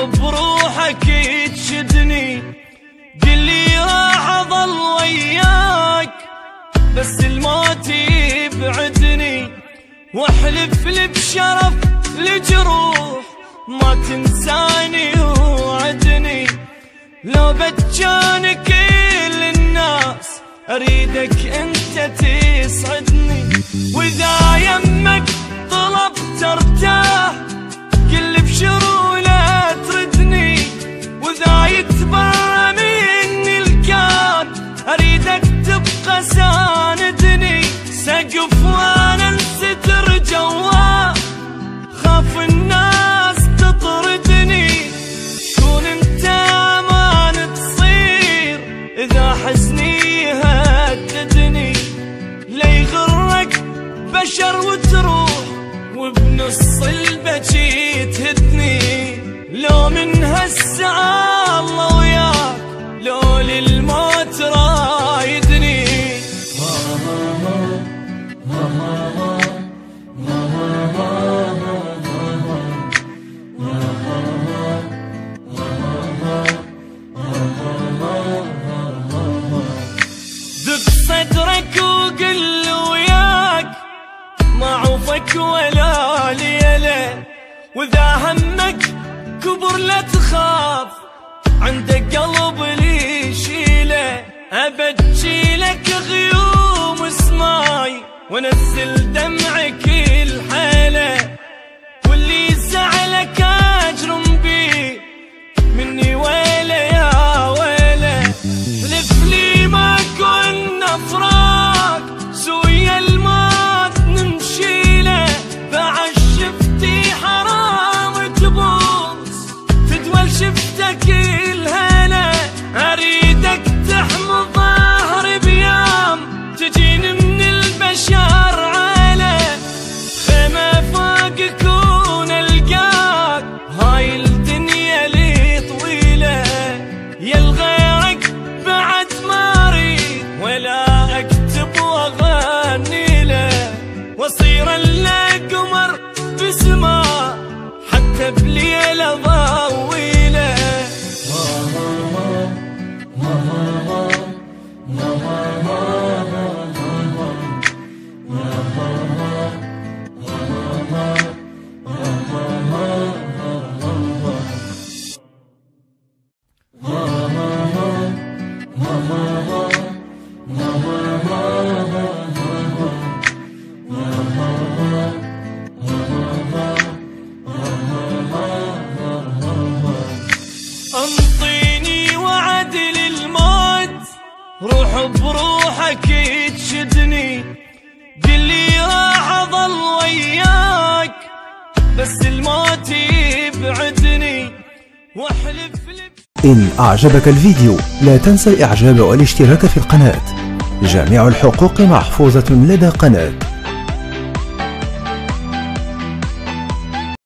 بروحك تشدني، قلي راح اظل وياك بس الموت يبعدني، واحلف لي بشرف لجروح ما تنساني وعدني. لو بتجاني كل الناس اريدك انت تسعدني، واذا يمك طلبت ارتاح كل بشروله تردني، واذا يتبرى مني الكون اريدك تبقى ساندني. سقف وانا انستر جواه خاف الناس تطردني، كون انت امان تصير اذا حزني هددني. لا يغرك بشر وتروح وبنص البكي تهدني، لو من هالساعة الله وياك لو للموت رايدني. دق صدرك وقل وياك ما عوفك ولا ليلة، واذا همك كبر لا تخاف عندك قلب لي يشيله. ابجي لك غيوم سماي وانزل دمعك الحيله، واللي زعلك اجرم بيه مني ويله يا ويله. حلف لي ما كنا فراق سويا الموت نمشيله، بعد شفتي حرام تبوس تدول شفتك الهنا. اريدك تحمي ظهري بيام تجيني من البشر عاله، خيمه فوق كون القاك هاي الدنيا لي طويله. يا الغيرك بعد ما اريد ولا اكتب واغني له، واصير الا قمر بسماء حتى بليله ضويله. انطيني وعد للموت روح بروحك تشدني، قلي راح اظل وياك بس الموت يبعدني، واحلف لي. إن أعجبك الفيديو لا تنسى الإعجاب والاشتراك في القناة. جميع الحقوق محفوظة لدى قناة